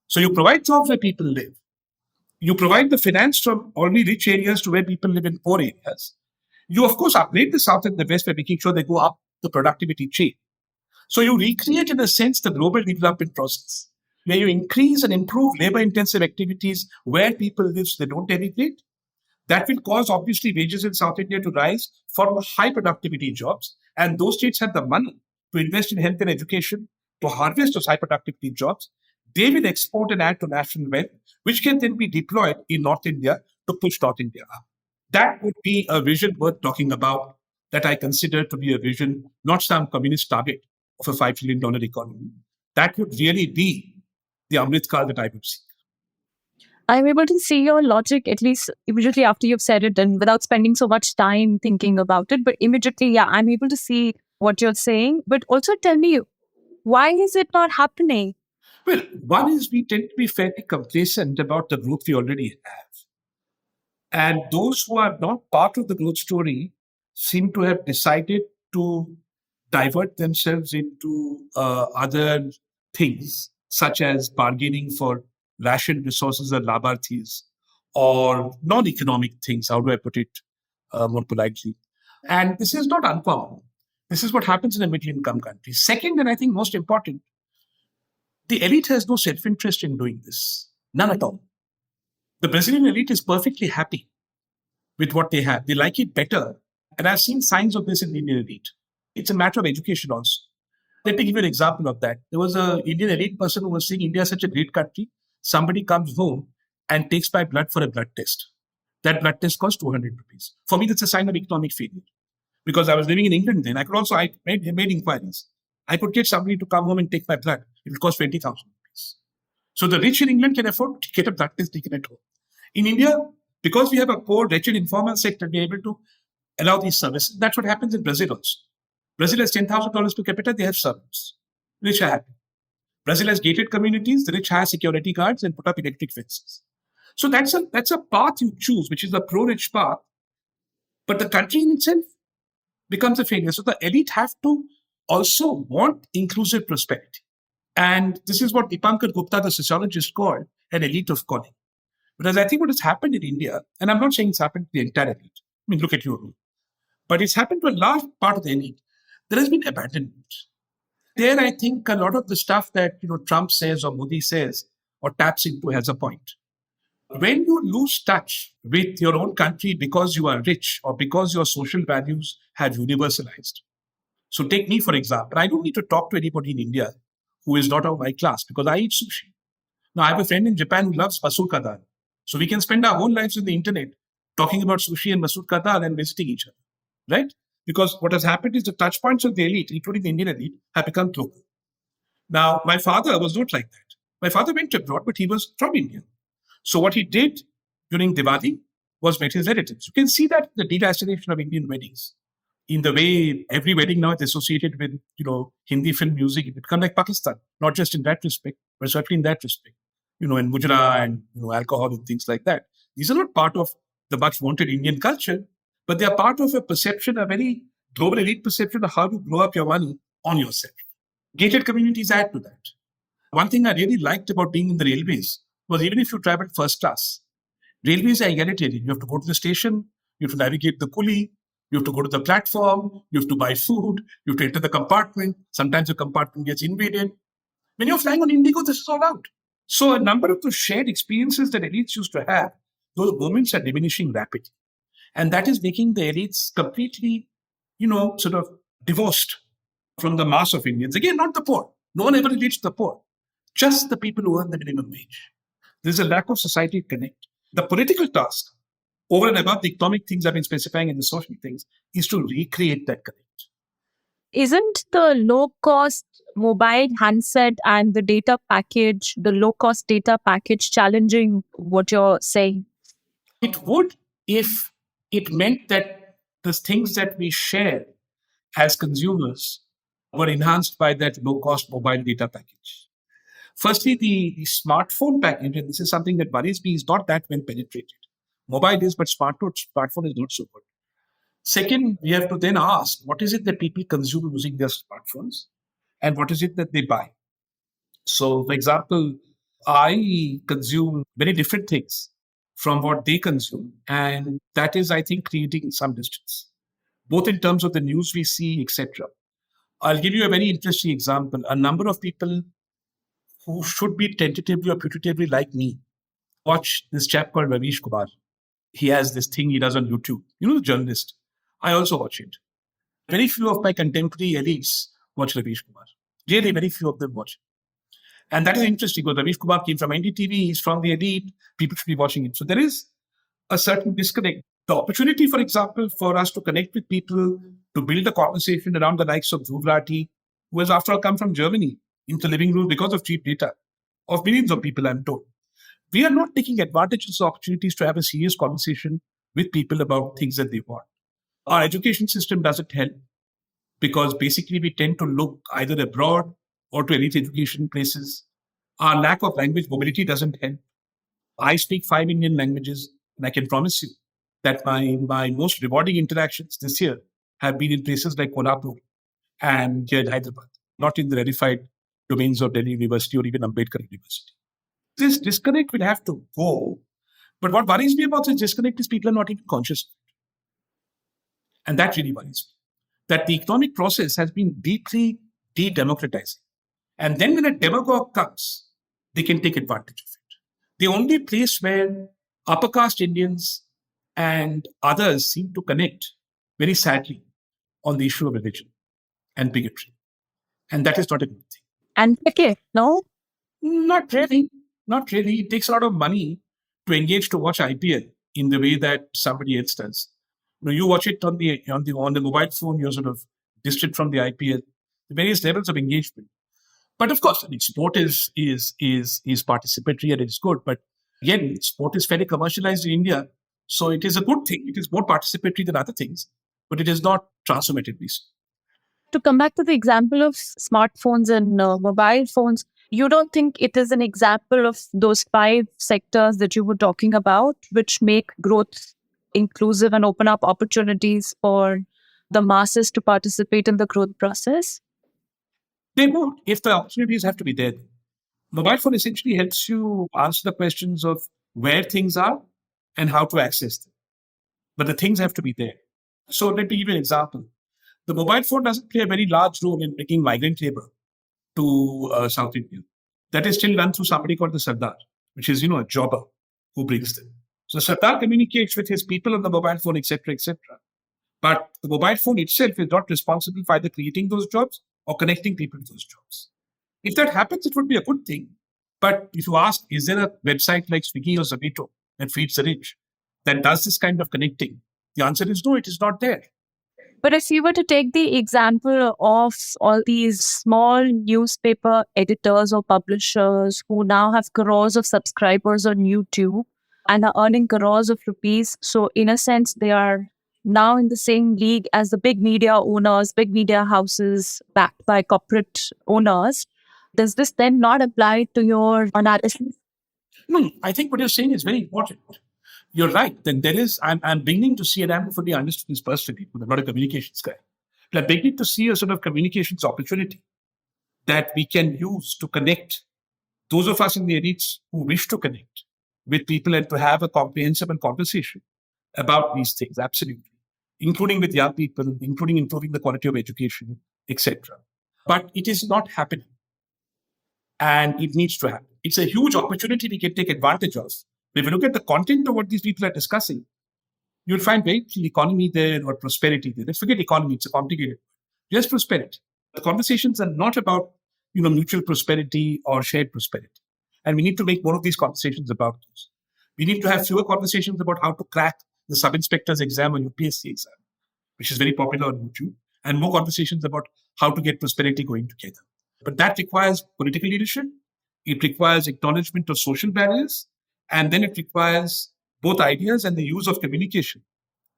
So you provide jobs where people live. You provide the finance from already rich areas to where people live in poor areas. You, of course, upgrade the South and the West by making sure they go up the productivity chain. So you recreate, in a sense, the global development process, where you increase and improve labor-intensive activities where people live so they don't emigrate. That will cause, obviously, wages in South India to rise for high productivity jobs. And those states have the money to invest in health and education, to harvest those high productivity jobs. They will export and add to national wealth, which can then be deployed in North India to push North India up. That would be a vision worth talking about, that I consider to be a vision, not some communist target of a $5 trillion economy. That would really be the Amrit Kaal that I would see. I'm able to see your logic, at least immediately after you've said it and without spending so much time thinking about it. But immediately, yeah, I'm able to see what you're saying. But also tell me, why is it not happening? Well, one is we tend to be fairly complacent about the growth we already have. And those who are not part of the growth story seem to have decided to divert themselves into other things, such as bargaining for rationed resources and labarthis, or non-economic things. How do I put it more politely? And this is not uncommon. This is what happens in a middle-income country. Second, and I think most important, the elite has no self-interest in doing this. None at all. The Brazilian elite is perfectly happy with what they have. They like it better. And I've seen signs of this in the Indian elite. It's a matter of education also. Let me give you an example of that. There was an Indian elite person who was saying India is such a great country. Somebody comes home and takes my blood for a blood test. That blood test costs 200 rupees. For me, that's a sign of economic failure. Because I was living in England then. I made inquiries. I could get somebody to come home and take my blood. It would cost 20,000 rupees. So the rich in England can afford to get a blood test taken at home. In India, because we have a poor, wretched informal sector, we're able to allow these services. That's what happens in Brazil also. Brazil has $10,000 per capita, they have servants. Rich are happy. Brazil has gated communities, the rich hire security guards and put up electric fences. So that's a path you choose, which is the pro-rich path. But the country in itself becomes a failure. So the elite have to also want inclusive prosperity. And this is what Dipankar Gupta, the sociologist, called an elite of calling. Because I think what has happened in India, and I'm not saying it's happened to the entire elite. I mean, look at you. But it's happened to a large part of the elite. There has been abandonment. There, I think a lot of the stuff that Trump says or Modi says or taps into has a point. When you lose touch with your own country because you are rich or because your social values have universalized. So take me, for example. I don't need to talk to anybody in India who is not of my class because I eat sushi. Now, I have a friend in Japan who loves masoor ka dal. So we can spend our whole lives on the internet talking about sushi and masoor ka dal and visiting each other, right? Because what has happened is the touch points of the elite, including the Indian elite, have become global. Now, my father was not like that. My father went abroad, but he was from India. So what he did during Diwali was met his relatives. You can see that the de-destination of Indian weddings. In the way every wedding now is associated with, Hindi film music, it becomes like Pakistan, not just in that respect, but certainly in that respect. In mujra and alcohol and things like that. These are not part of the much wanted Indian culture, but they are part of a perception, a very global elite perception of how to grow up your money on yourself. Gated communities add to that. One thing I really liked about being in the railways was even if you traveled first class, railways are egalitarian. You have to go to the station, you have to navigate the pulley, you have to go to the platform, you have to buy food, you have to enter the compartment. Sometimes the compartment gets invaded. When you're flying on Indigo, this is all out. So a number of the shared experiences that elites used to have, those moments are diminishing rapidly. And that is making the elites completely, sort of divorced from the mass of Indians. Again, not the poor. No one ever reached the poor. Just the people who earn the minimum wage. There's a lack of society connect. The political task, over and above the economic things I've been specifying and the social things, is to recreate that connect. Isn't the low-cost mobile handset and the data package, the low-cost data package, challenging what you're saying? It would if it meant that the things that we share as consumers were enhanced by that low-cost mobile data package. Firstly, the smartphone package, and this is something that worries me, is not that well penetrated. Mobile is, but smartphone is not so good. Second, we have to then ask, what is it that people consume using their smartphones and what is it that they buy? So, for example, I consume very different things from what they consume. And that is, I think, creating some distance, both in terms of the news we see, etc. I'll give you a very interesting example. A number of people who should be tentatively or putatively like me watch this chap called Ravish Kumar. He has this thing he does on YouTube. You know, the journalist. I also watch it. Very few of my contemporary elites watch Ravish Kumar. Really, very few of them watch. And that is interesting because Ravish Kumar came from NDTV, he's from the elite, people should be watching it. So there is a certain disconnect. The opportunity, for example, for us to connect with people, to build a conversation around the likes of Rathin, who has after all come from Germany into living room because of cheap data of millions of people, I'm told. We are not taking advantage of the opportunities to have a serious conversation with people about things that they want. Our education system doesn't help because basically we tend to look either abroad or to elite education places. Our lack of language mobility doesn't help. I speak 5 Indian languages, and I can promise you that my most rewarding interactions this year have been in places like Kolhapur and here in Hyderabad, not in the rarefied domains of Delhi University or even Ambedkar University. This disconnect will have to go. But what worries me about this disconnect is people are not even conscious. And that really worries me. That the economic process has been deeply de-democratizing. And then when a demagogue comes, they can take advantage of it. The only place where upper caste Indians and others seem to connect, very sadly, on the issue of religion and bigotry. And that is not a good thing. And cricket, no? Not really. Not really. It takes a lot of money to engage to watch IPL in the way that somebody else does. You watch it on the mobile phone, you're sort of distant from the IPL, the various levels of engagement. But of course, I mean, sport is participatory and it's good. But again, sport is fairly commercialized in India, so it is a good thing. It is more participatory than other things, but it is not transformatively so. To come back to the example of smartphones and mobile phones, you don't think it is an example of those 5 sectors that you were talking about, which make growth inclusive and open up opportunities for the masses to participate in the growth process? They won't if the opportunities have to be there. Mobile phone essentially helps you answer the questions of where things are and how to access them. But the things have to be there. So let me give you an example. The mobile phone doesn't play a very large role in bringing migrant labor to South India. That is still done through somebody called the Sardar, which is, a jobber who brings them. So Sardar communicates with his people on the mobile phone, etc., etc. But the mobile phone itself is not responsible for either creating those jobs or connecting people to those jobs. If that happens, it would be a good thing. But if you ask, is there a website like Swiggy or Zomato that feeds the rich that does this kind of connecting? The answer is no, it is not there. But if you were to take the example of all these small newspaper editors or publishers who now have crores of subscribers on YouTube and are earning crores of rupees, so in a sense, they are now in the same league as the big media owners, big media houses backed by corporate owners. Does this then not apply to your analysis? No, I think what you're saying is very important. You're right. Then there is, I'm beginning to see, and I haven't fully understood this personally, because I'm not a communications guy, but I'm beginning to see a sort of communications opportunity that we can use to connect those of us in the elites who wish to connect with people and to have a comprehensible conversation about these things, absolutely, including with young people, including improving the quality of education, etc. But it is not happening. And it needs to happen. It's a huge opportunity we can take advantage of. If you look at the content of what these people are discussing, you'll find very little economy there or prosperity there. Let's forget economy, it's a complicated word. Just prosperity. The conversations are not about mutual prosperity or shared prosperity. And we need to make more of these conversations about those. We need to have fewer conversations about how to crack the sub-inspector's exam or UPSC exam, which is very popular on YouTube, and more conversations about how to get prosperity going together. But that requires political leadership. It requires acknowledgement of social barriers. And then it requires both ideas and the use of communication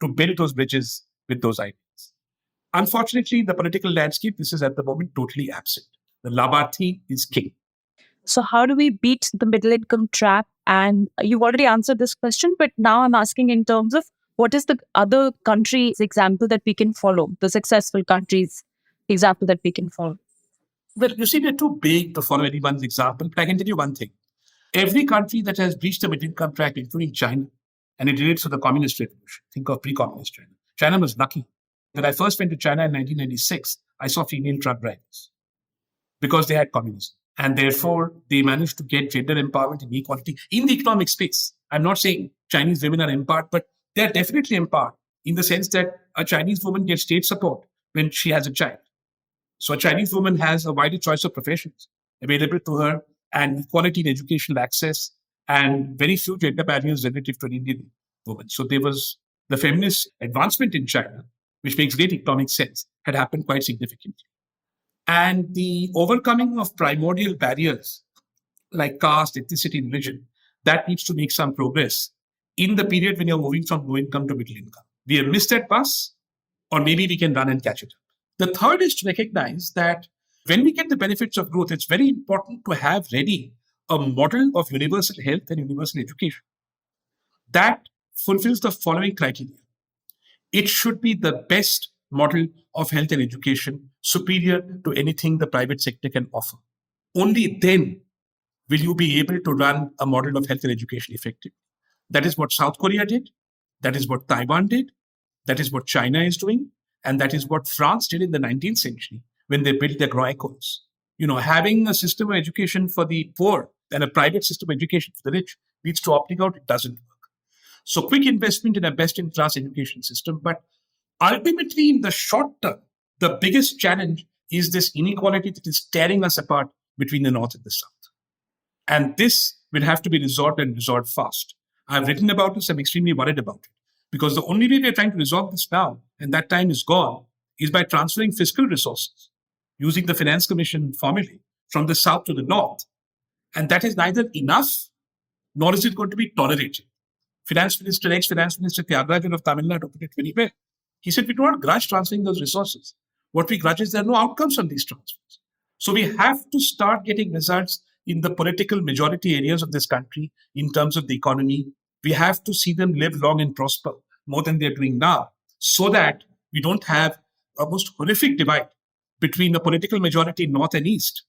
to build those bridges with those ideas. Unfortunately, in the political landscape, this is at the moment totally absent. The Labharthi is king. So how do we beat the middle income trap? And you've already answered this question, but now I'm asking in terms of What is the other country's example that we can follow, the successful country's example that we can follow? Well, you see, we're too big to follow anyone's example, but I can tell you one thing. Every country that has breached the mid-income track, including China, and it relates to the communist revolution. Think of pre-communist China. China was lucky. When I first went to China in 1996, I saw female truck drivers because they had communism. And therefore, they managed to get gender empowerment and equality in the economic space. I'm not saying Chinese women are empowered, but they're definitely empowered in the sense that a Chinese woman gets state support when she has a child. So a Chinese woman has a wider choice of professions available to her and equality in educational access and very few gender barriers relative to an Indian woman. So there was the feminist advancement in China, which makes great economic sense, had happened quite significantly. And the overcoming of primordial barriers like caste, ethnicity, and religion, that needs to make some progress in the period when you're moving from low income to middle income. We have missed that bus, or maybe we can run and catch it up. The third is to recognize that when we get the benefits of growth, it's very important to have ready a model of universal health and universal education that fulfills the following criteria. It should be the best model of health and education, superior to anything the private sector can offer. Only then will you be able to run a model of health and education effectively. That is what South Korea did. That is what Taiwan did. That is what China is doing. And that is what France did in the 19th century when they built their grand écoles. Having a system of education for the poor and a private system of education for the rich leads to opting out. It doesn't work. So quick investment in a best-in-class education system. But ultimately, in the short term, the biggest challenge is this inequality that is tearing us apart between the North and the South. And this will have to be resolved and resolved fast. I've written about this. I'm extremely worried about it. Because the only way we're trying to resolve this now, and that time is gone, is by transferring fiscal resources using the Finance Commission formula from the South to the North. And that is neither enough, nor is it going to be tolerated. Ex-Finance Minister Tyagarajan of Tamil Nadu put it very well. He said, we do not grudge transferring those resources. What we grudge is there are no outcomes from these transfers. So we have to start getting results in the political majority areas of this country in terms of the economy. We have to see them live long and prosper more than they're doing now, so that we don't have a most horrific divide between the political majority North and East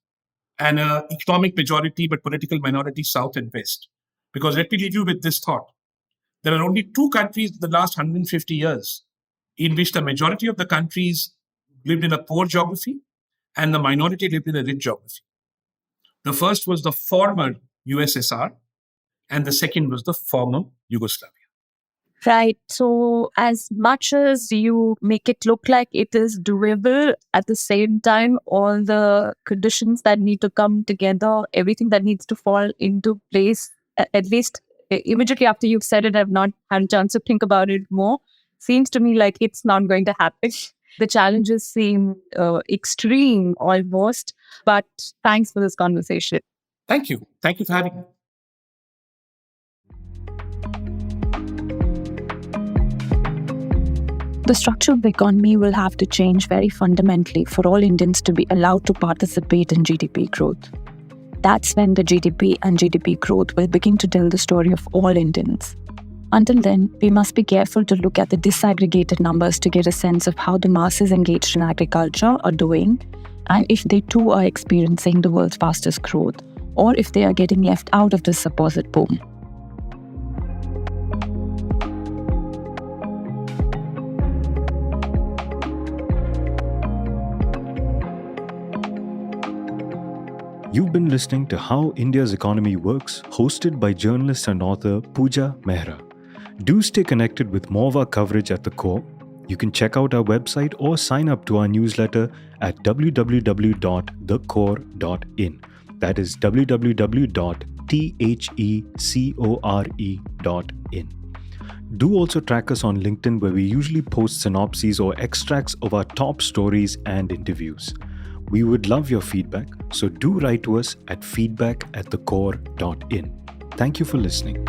and an economic majority but political minority South and West. Because let me leave you with this thought. There are only two countries in the last 150 years in which the majority of the countries lived in a poor geography and the minority lived in a rich geography. The first was the former USSR, and the second was the former Yugoslavia. Right. So as much as you make it look like it is doable, at the same time, all the conditions that need to come together, everything that needs to fall into place, at least immediately after you've said it, I've not had a chance to think about it more. Seems to me like it's not going to happen. The challenges seem extreme almost, but thanks for this conversation. Thank you. Thank you for having me. The structure of the economy will have to change very fundamentally for all Indians to be allowed to participate in GDP growth. That's when the GDP and GDP growth will begin to tell the story of all Indians. Until then, we must be careful to look at the disaggregated numbers to get a sense of how the masses engaged in agriculture are doing, and if they too are experiencing the world's fastest growth, or if they are getting left out of this supposed boom. You've been listening to How India's Economy Works, hosted by journalist and author Puja Mehra. Do stay connected with more of our coverage at The Core. You can check out our website or sign up to our newsletter at www.thecore.in. That is www.thecore.in. Do also track us on LinkedIn, where we usually post synopses or extracts of our top stories and interviews. We would love your feedback, so do write to us at feedback@thecore.in. Thank you for listening.